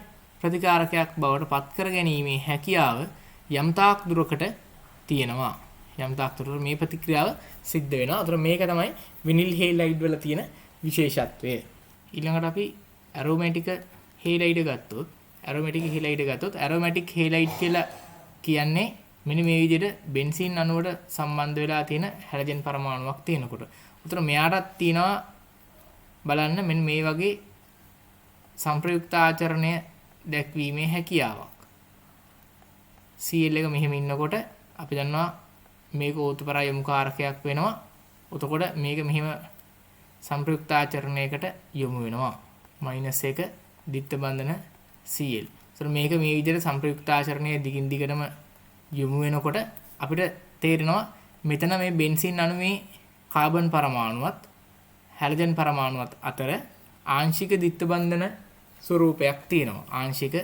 ප්‍රතිකාරකයක් බවට පත් කර ගැනීමේ හැකියාව යම් තාක් දුරකට තියෙනවා. යම් තාක් දුරකට මේ ප්‍රතික්‍රියාව සිද්ධ වෙනවා. අතන මේක තමයි විනිල් හේලයිඩ් වල තියෙන විශේෂත්වය. ඊළඟට අපි ඇරෝමැටික් හේලයිඩ් ගත්තොත් ඇරෝමැටික් හේලයිඩ් කියලා කියන්නේ මෙන්න මේ විදිහට බෙන්සීන් අණුවට සම්බන්ධ වෙලා තියෙන හැලජන් පරමාණුවක් තියෙනකොට. උතන මෙයාටත් තියෙනවා බලන්න මෙන්න මේ වගේ සංප්‍රයුක්ත ආචරණය දැක්වීමේ හැකියාවක්. Cl එක මෙහෙම ඉන්නකොට අපි දන්නවා මේක ඕතුපරා යොමු කාරකයක් වෙනවා. එතකොට මේක මෙහෙම සංප්‍රයුක්ත ආචරණයකට යොමු වෙනවා. -1 ද්විත්ව බන්ධන Cl. ඒතර මේක මේ විදිහට සංප්‍රයුක්ත ආචරණයේ දිගින් දිගටම යොමු වෙනකොට අපිට තේරෙනවා මෙතන මේ බෙන්සීන් අණුවේ කාබන් පරමාණුවත් හැලජන් පරමාණුවත් අතර ආංශික ද්විත්ව බන්ධන ස්වරූපයක් තියෙනවා. ආංශික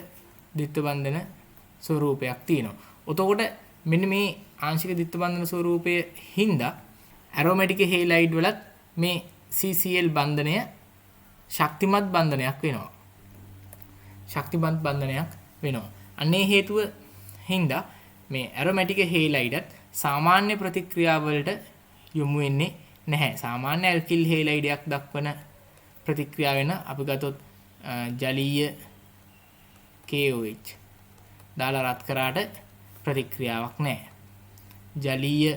ද්විත්ව බන්ධන ස්වරූපයක් තියෙනවා. එතකොට මෙන්න මේ ආංශික ද්විත්ව බන්ධන ස්වරූපයේ හින්දා ඇරෝමැටික් හේලයිඩ් වලත් මේ CCl බන්ධනය ශක්තිමත් බන්ධනයක් වෙනවා. ශක්තිමත් බන්ධනයක් වෙනවා. අන්නේ හේතුව හින්දා මේ ඇරෝමැටික් හේලයිඩත් සාමාන්‍ය ප්‍රතික්‍රියාවලට යොමු වෙන්නේ නැහැ. සාමාන්‍ය ඇල්කිල් හේලයිඩයක් දක්වන ප්‍රතික්‍රියාව වෙන අපි ගත්තොත් ජලීය KOH දාලා රත් කරාට ප්‍රතික්‍රියාවක් නැහැ. ජලීය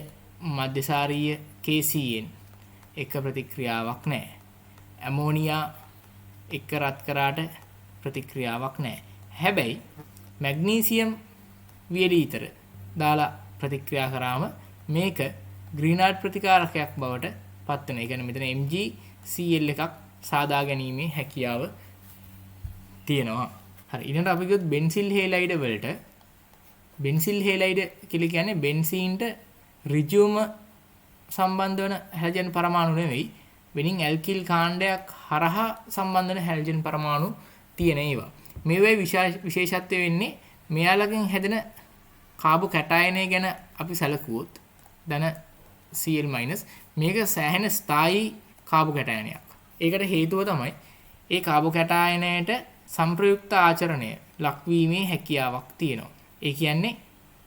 මධ්‍යසාරීය KCN එක ප්‍රතික්‍රියාවක් නැහැ. ඇමෝනියා එක රත් කරාට ප්‍රතික්‍රියාවක් නැහැ. හැබැයි මැග්නීසියම් වියලීතර දාලා ප්‍රතික්‍රියා කරාම මේක ග්‍රීනාඩ් ප්‍රතිකාරකයක් බවට පත් වෙනවා. ඒ කියන්නේ මෙතන MgCl එකක් සාදා ගැනීමේ හැකියාව තියෙනවා. හරි. ඊළඟට අපි ගියොත් බෙන්සිල් හේලයිඩ් වලට බෙන්සිල් හේලයිඩ් කියලා කියන්නේ බෙන්සීන්ට ඍජුවම සම්බන්ධ වන හැලජන් පරමාණු නෙවෙයි. වෙනින් ඇල්කිල් කාණ්ඩයක් හරහා සම්බන්ධ වෙන හැලජන් පරමාණු තියෙන ඒවා. මේවයි විශේෂත්වය වෙන්නේ මෙයාලගෙන් හැදෙන කාබෝ කැටයනය ගැන අපි සැලකුවොත් ධන Cl- මේක සෑහෙන ස්ථායී කාබෝ කැටයනයක්. ඒකට හේතුව තමයි ඒ කාබෝ කැටයනයට සංප්‍රයුක්ත ආචරණය ලක්වීමේ හැකියාවක් තියෙනවා. ඒ කියන්නේ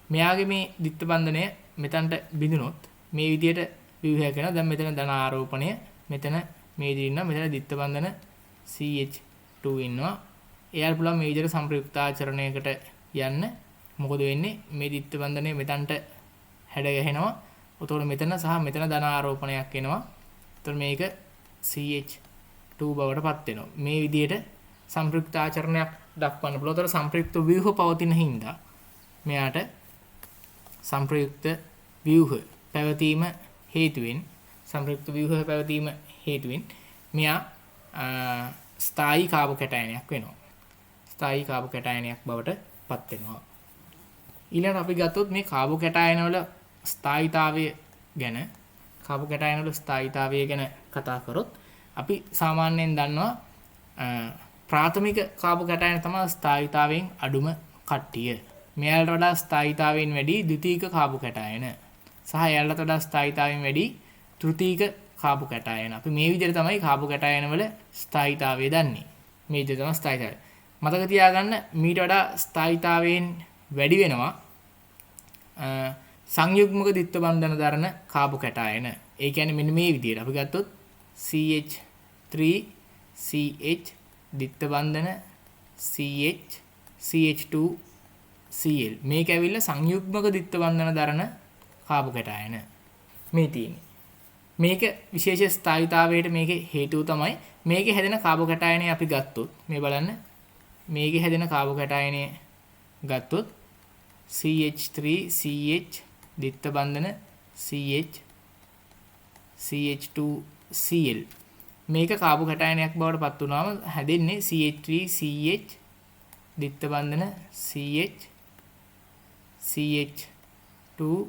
මෙයාගේ මේ ද්විත්ව බන්ධනය මෙතනට බිඳුනොත් මේ විදියට ව්‍යුහය කරනවා. දැන් මෙතන ධන ආරෝපණය මෙතන මේ විදිහට ඉන්නවා. මෙතන ද්විත්ව බන්ධන CH2 ඉන්නවා. එයාට පුළුවන් මේ විදිහට සංප්‍රයුක්ත ආචරණයකට යන්න. මොකද වෙන්නේ මේ ද්විත්ව බන්ධනය මෙතනට හැඩ ගැහෙනවා. එතකොට මෙතන සහ මෙතන ධන ආරෝපණයක් එනවා. එතකොට මේක CH2 බවට පත් වෙනවා. මේ විදිහට සංප්‍රයුක්ත ආචරණයක් දක්වන්න පුළුවන්. එතකොට සංප්‍රයුක්ත ව්‍යුහ පවතින හින්දා මෙයාට සංප්‍රයුක්ත ව්‍යුහ පැවතීම හේතුවෙන් සංප්‍රයුක්ත ව්‍යුහ පැවතීම හේතුවෙන් මෙයා ස්ථායී කාබෝ කැටයනයක් වෙනවා. ස්ථායී කාබෝ කැටයනයක් බවට පත් වෙනවා. ඊළඟට අපි ගත්තොත් මේ කාබෝ කැටයන වල ස්ථායීතාවය ගැන කතා කරොත් අපි සාමාන්‍යයෙන් දන්නවා ප්‍රාථමික කාබෝ කැටයන තමයි ස්ථායීතාවයෙන් අඩුම කට්ටිය. මෙයාලට වඩා ස්ථායීතාවයෙන් වැඩි ද්විතීයික කාබෝ කැටයන සහ එයාලට වඩා ස්ථායීතාවයෙන් වැඩි තෘතීයික කාබෝ කැටයන. අපි මේ විදිහට තමයි කාබෝ කැටයන වල ස්ථායීතාවය දන්නේ. මේ විදිහට තමයි ස්ථායීතාවය. මතක තියාගන්න මීට වඩා ස්ථායීතාවයෙන් වැඩි වෙනවා සංයුග්මක ද්විත්ව බන්ධන දරන කාබෝ කැටයන. ඒ කියන්නේ මෙන්න මේ විදිහට අපි ගත්තොත් CH3CH ද්විත්ව බන්ධන CH2Cl මේක ඇවිල්ලා සංයුග්මක ද්විත්ව බන්ධන දරන කාබෝ කැටයන මේ තියෙන්නේ. මේක විශේෂ ස්ථායීතාවයට මේකේ හේතුව තමයි මේකේ හැදෙන කාබෝ කැටයනේ අපි ගත්තොත් මේ බලන්න මේකේ හැදෙන කාබෝ කැටයනේ ගත්තොත් CH3CH ද්විත්ව බන්ධන CH2Cl මේක කාබෝ කැටයනයක් බවට පත් වුණාම හැදෙන්නේ CH3CH ද්විත්ව බන්ධන CH2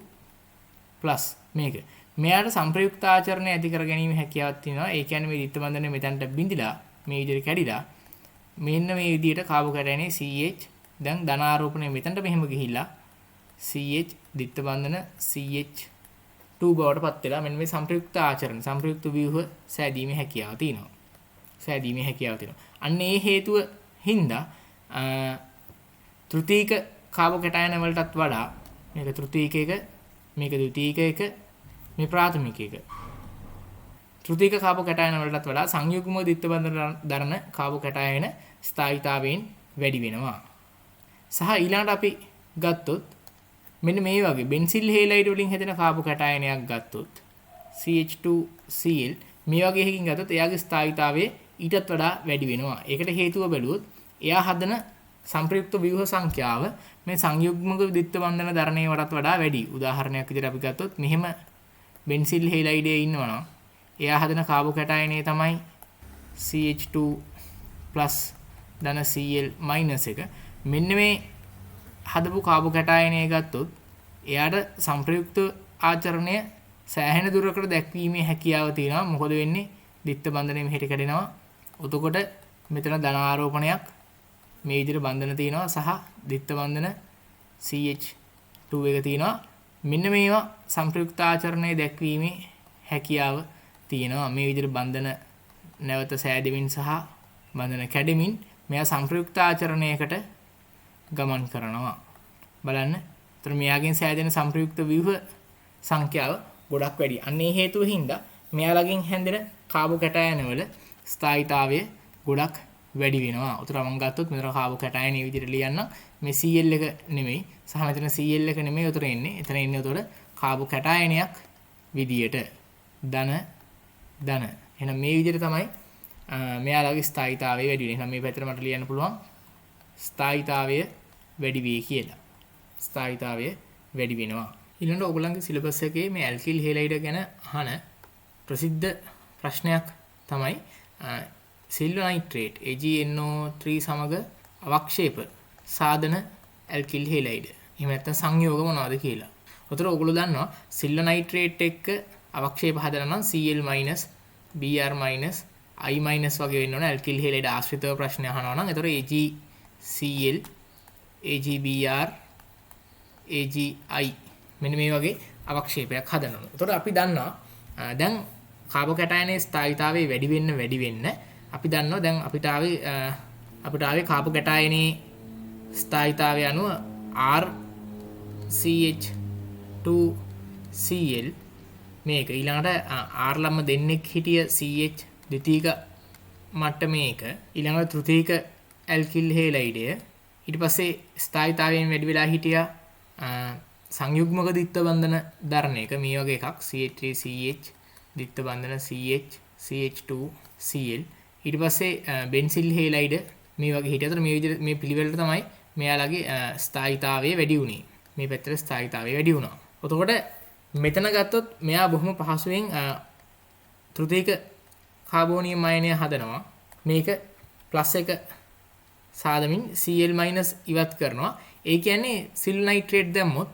ප්ලස් මේක මෙයාට සංප්‍රයුක්ත ආචරණය ඇති කර ගැනීම හැකියාවක් තියෙනවා. ඒ කියන්නේ මේ ද්විත්ව බන්ධනේ මෙතනට බිඳිලා මේ විදිහට කැඩිලා මෙන්න මේ විදිහට කාබෝ කැටයනේ CH දැන් ධන ආරෝපණය මෙතනට මෙහෙම ගිහිල්ලා CH ද්විත්ව බන්ධන CH2 බවට පත් වෙලා මෙන්න මේ සංප්‍රයුක්ත ආචරණ සංප්‍රයුක්ත ව්‍යුහ සෑදීමේ හැකියාව තියෙනවා. අන්න ඒ හේතුව හින්දා තෘතීයික කාබෝ කැටයන වලටත් වඩා මේක තෘතීයික එක මේක ද්විතීයික එක මේ ප්‍රාථමික එක තෘතීයික කාබෝ කැටයන වලටත් වඩා සංයුග්ම ද්විත්ව බන්ධන දරන කාබෝ කැටයන ස්ථායීතාවයෙන් වැඩි වෙනවා. සහ ඊළඟට අපි ගත්තොත් මෙන්න මේ වගේ බෙන්සිල් හේලයිඩ් වලින් හැදෙන කාබෝ කැටයනයක් ගත්තොත් CH2Cl මේ වගේ එකකින් ගත්තොත් එයාගේ ස්ථායීතාවය ඊටත් වඩා වැඩි වෙනවා. ඒකට හේතුව බැලුවොත් එයා හදන සංප්‍රයුක්ත ව්‍යුහ සංඛ්‍යාව මේ සංයුග්මක ද්විත්ව බන්ධන දරණේ වලට වඩා වැඩි. උදාහරණයක් විදිහට අපි ගත්තොත් මෙහෙම බෙන්සිල් හේලයිඩේ ඉන්නවා. එයා හදන කාබෝ කැටයනේ තමයි CH2+ ධන Cl- එක. මෙන්න මේ හදපු කාබෝ කැටයනේ ගත්තොත් එයාට සංප්‍රයුක්ත ආචරණය සෑහෙන දුරකට දැක්වීමේ හැකියාව තියෙනවා. මොකද වෙන්නේ? ද්විත්ව බන්ධනේ මෙහෙට කැඩෙනවා. එතකොට මෙතන ධන ආරෝපණයක් මේ විදිහට බන්ධන තියෙනවා සහ ද්විත්ව බන්ධන CH2 එක තියෙනවා. මෙන්න මේවා සංප්‍රයුක්ත ආචරණය දැක්වීමේ හැකියාව තියෙනවා. මේ විදිහට බන්ධන නැවත සෑදෙමින් සහ බන්ධන කැඩෙමින් මෙයා සංප්‍රයුක්ත ආචරණයකට ගමන් කරනවා. බලන්න. ඒතර මෙයාගෙන් සෑදෙන සංප්‍රයුක්ත ව්‍යුහ සංඛ්‍යාව ගොඩක් වැඩි. අන්න ඒ හේතුව හින්දා මෙයාලගෙන් හැදෙන කාබෝ කැටයන වල ස්ථායීතාවය ගොඩක් වැඩි වෙනවා. උතර මම ගත්තොත් මෙතන කාබෝ කැටයන මේ විදිහට ලියන්න මේ Cl එක නෙමෙයි සහ මෙතන Cl එක නෙමෙයි උතර එන්නේ. එතන ඉන්නේ උතර කාබෝ කැටයනයක් විදියට ධන එහෙනම් මේ විදිහට තමයි මෙයාලගේ ස්ථායීතාවය වැඩි වෙන්නේ. එහෙනම් මේ පැත්තට මට ලියන්න පුළුවන් ස්ථායීතාවය වැඩි වේ කියලා. ස්ථායීතාවය වැඩි වෙනවා. ඊළඟට ඔයගොල්ලන්ගේ සිලබස් එකේ මේ ඇල්කිල් හේලයිඩ් ගැන අහන ප්‍රසිද්ධ ප්‍රශ්නයක් තමයි සිල්වර් නයිට්‍රේට් AgNO3 සමග අවක්ෂේප සාධන ඇල්කිල් හේලයිඩ්. එහෙම නැත්නම් සංයෝග මොනවද කියලා. උතර ඔයගොල්ලෝ දන්නවා සිල්වර් නයිට්‍රේට් එක්ක අවක්ෂේප හදලා නම් Cl- Br- I- වගේ වෙන්න ඕන. ඇල්කිල් හේලයිඩ් ආශ්‍රිතව ප්‍රශ්න අහනවා නම් ඒතර AgCl AgBr AgI මෙන්න මේ වගේ අවක්ෂේපයක් හදනවා. ඒතකොට අපි දන්නවා දැන් කාබෝ කැටයනේ ස්ථායීතාවය වැඩි වෙන්න අපි දන්නවා දැන් අපිට ආවේ කාබෝ කැටයනේ ස්ථායීතාවය අනුව RCH2Cl මේක ඊළඟට R ළම දෙන්නෙක් හිටිය CH ද්විතීයික මට්ටමේක ඊළඟට තෘතීයික ඇල්කිල් හේලයිඩය ඊට පස්සේ ස්ථායීතාවයෙන් වැඩි වෙලා හිටියා සංයුග්මක ද්විත්ව බන්ධන දරන එක මේ වගේ එකක් CH3CH ද්විත්ව බන්ධන CH CH2 Cl ඊට පස්සේ බෙන්සිල් හේලයිඩ් මේ වගේ හිටියතර මේ විදිහට මේ පිළිවෙලට තමයි මෙයාලගේ ස්ථායීතාවය වැඩි වුණේ. මේ පැත්තට ස්ථායීතාවය වැඩි වුණා. එතකොට මෙතන ගත්තොත් මෙයා බොහොම පහසුවෙන් තෘතීක කාබෝනියම් අයනය හදනවා. මේක +1 සාදමින් Cl- ඉවත් කරනවා. ඒ කියන්නේ සිල් නයිට්‍රේට් දැම්මොත්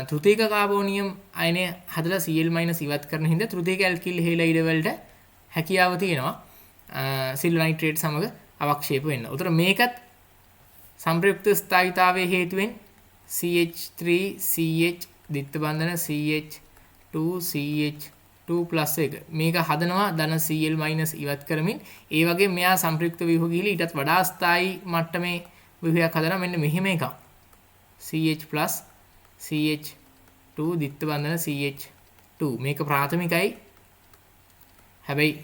තෘතීක කාබෝනියම් අයනය හදලා Cl- ඉවත් කරන හින්දා තෘතීක ඇල්කිල් හේලයිඩ් වලට හැකියාව තියෙනවා සිල් නයිට්‍රේට් සමග අවක්ෂේප වෙන්න. උතර මේකත් සංප්‍රයුක්ත ස්ථායීතාවයේ හේතුවෙන් CH3CH ද්විත්ව බන්ධන CH2CH2+1 මේක හදනවා ධන Cl- ඉවත් කරමින්. ඒ වගේ මෙයා සංප්‍රයුක්ත ව්‍යුහ ගිහිලි ඊටත් වඩා ස්ථායී මට්ටමේ ව්‍යුහයක් හදනවා. මෙන්න මෙහෙම එකක් CH+ CH2 ද්විත්ව බන්ධන CH2 මේක ප්‍රාථමිකයි. හැබැයි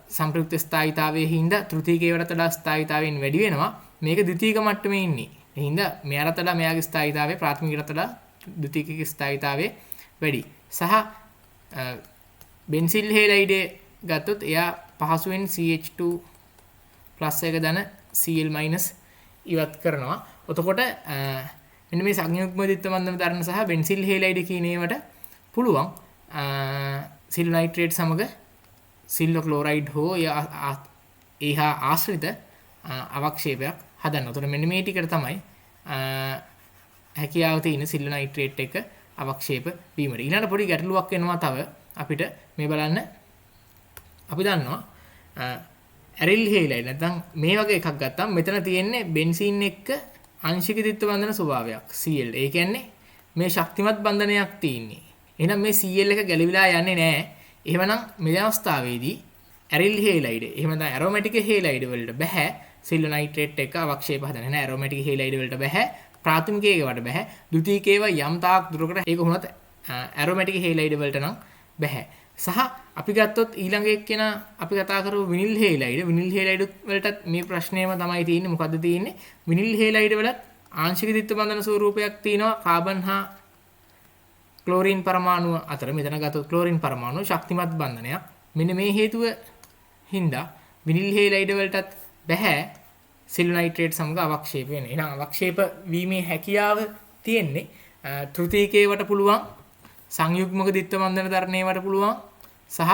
සංප්‍රයුක්ත ස්ථායීතාවයේ හින්දා තෘතීකයේ වඩා ස්ථායීතාවයෙන් වැඩි වෙනවා. මේක ද්විතීක මට්ටමේ ඉන්නේ. ඒ හින්දා මෙයාට වඩා මෙයාගේ ස්ථායීතාවය ප්‍රාථමිකයට වඩා ද්විතීකයේ ස්ථායීතාවය වැඩි. සහ බෙන්සිල් හේලයිඩ් ගත්තොත් එයා පහසුවෙන් CH2+1 ධන Cl- ඉවත් කරනවා. එතකොට මෙන්න මේ සංයුග්ම ද්විත්ව බන්ධන දරන සහ බෙන්සිල් හේලයිඩ් කියන ඒවට පුළුවන් සිල් නයිට්‍රේට් සමග සිල්ව ක්ලෝරයිඩ් හෝ ඒහා ආශ්‍රිත අවක්ෂේපයක් හදන්න. එතකොට මෙන්න මේ ටිකට තමයි හැකියාව තියෙන සිල් නයිට්‍රේට් එක අවක්ෂේප වීමට. ඊළඟ පොඩි ගැටලුවක් වෙනවා තව අපිට මේ බලන්න. අපි දන්නවා ඇරිල් හේලයිඩ් නැත්නම් මේ වගේ එකක් ගත්තම මෙතන තියෙන්නේ බෙන්සීන් එක්ක ආංශික ද්විත්ව බන්ධන ස්වභාවයක් Cl. ඒ කියන්නේ මේ ශක්තිමත් බන්ධනයක් තියෙන්නේ. එහෙනම් මේ Cl එක ගැලවිලා යන්නේ නැහැ. එහෙමනම් මේ අවස්ථාවේදී ඇරිල් හේලයිඩ් එහෙම නැත්නම් ඇරෝමැටික් හේලයිඩ් වලට බෑ සිල් නයිට්‍රේට් එක අවක්ෂේප හදන්න. නෑ ඇරෝමැටික් හේලයිඩ් වලට බෑ. ප්‍රාථමිකයේකට බෑ. ද්විතීකේව යම් තාක් දුරකට ඒක වුණත් ඇරෝමැටික් හේලයිඩ් වලට නම් බෑ. සහ අපි ගත්තොත් ඊළඟ එක්කෙනා අපි කතා කරමු විනිල් හේලයිඩ්. විනිල් හේලයිඩ් වලටත් මේ ප්‍රශ්නයම තමයි තියෙන්නේ. මොකද්ද තියෙන්නේ? විනිල් හේලයිඩ් වලත් ආංශික ද්විත්ව බන්ධන ස්වරූපයක් තියෙනවා. කාබන් හා ක්ලෝරින් පරමාණුව අතර මෙතන ගත්තොත් ක්ලෝරින් පරමාණුව ශක්තිමත් බන්ධනයක්. මෙන්න මේ හේතුව හින්දා විනිල් හේලයිඩ් වලටත් බෑ සිල් නයිට්‍රේට් සමග අවක්ෂේප වෙන. එහෙනම් අවක්ෂේප වීමේ හැකියාව තියෙන්නේ තෘතීකයේවට පුළුවන් සංයුග්මක ද්විත්ව බන්ධන දරණේවට පුළුවන් සහ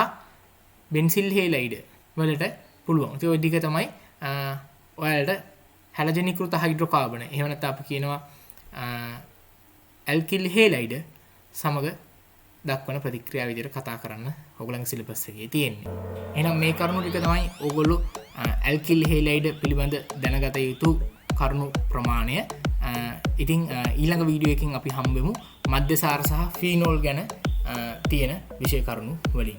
බෙන්සිල් හේලයිඩ් වලට පුළුවන්. ඒ ටික තමයි ඔයාලට හැලජෙනීකృత හයිඩ්‍රෝකාබන එහෙම නැත්නම් අපි කියනවා ඇල්කිල් හේලයිඩ් සමග දක්වන ප්‍රතික්‍රියාව විදිහට කතා කරන්න ඔයගොල්ලන්ගේ සිලබස් එකේ තියෙන්නේ. එහෙනම් මේ කරුණු ටික තමයි ඔයගොල්ලෝ ඇල්කිල් හේලයිඩ් පිළිබඳ දැනගත යුතු කරුණු ප්‍රමාණය. ඉතින් ඊළඟ වීඩියෝ එකකින් අපි හම්බෙමු මධ්‍යසාර සහ ෆීනෝල් ගැන තියෙන විෂය කරුණු වලින්.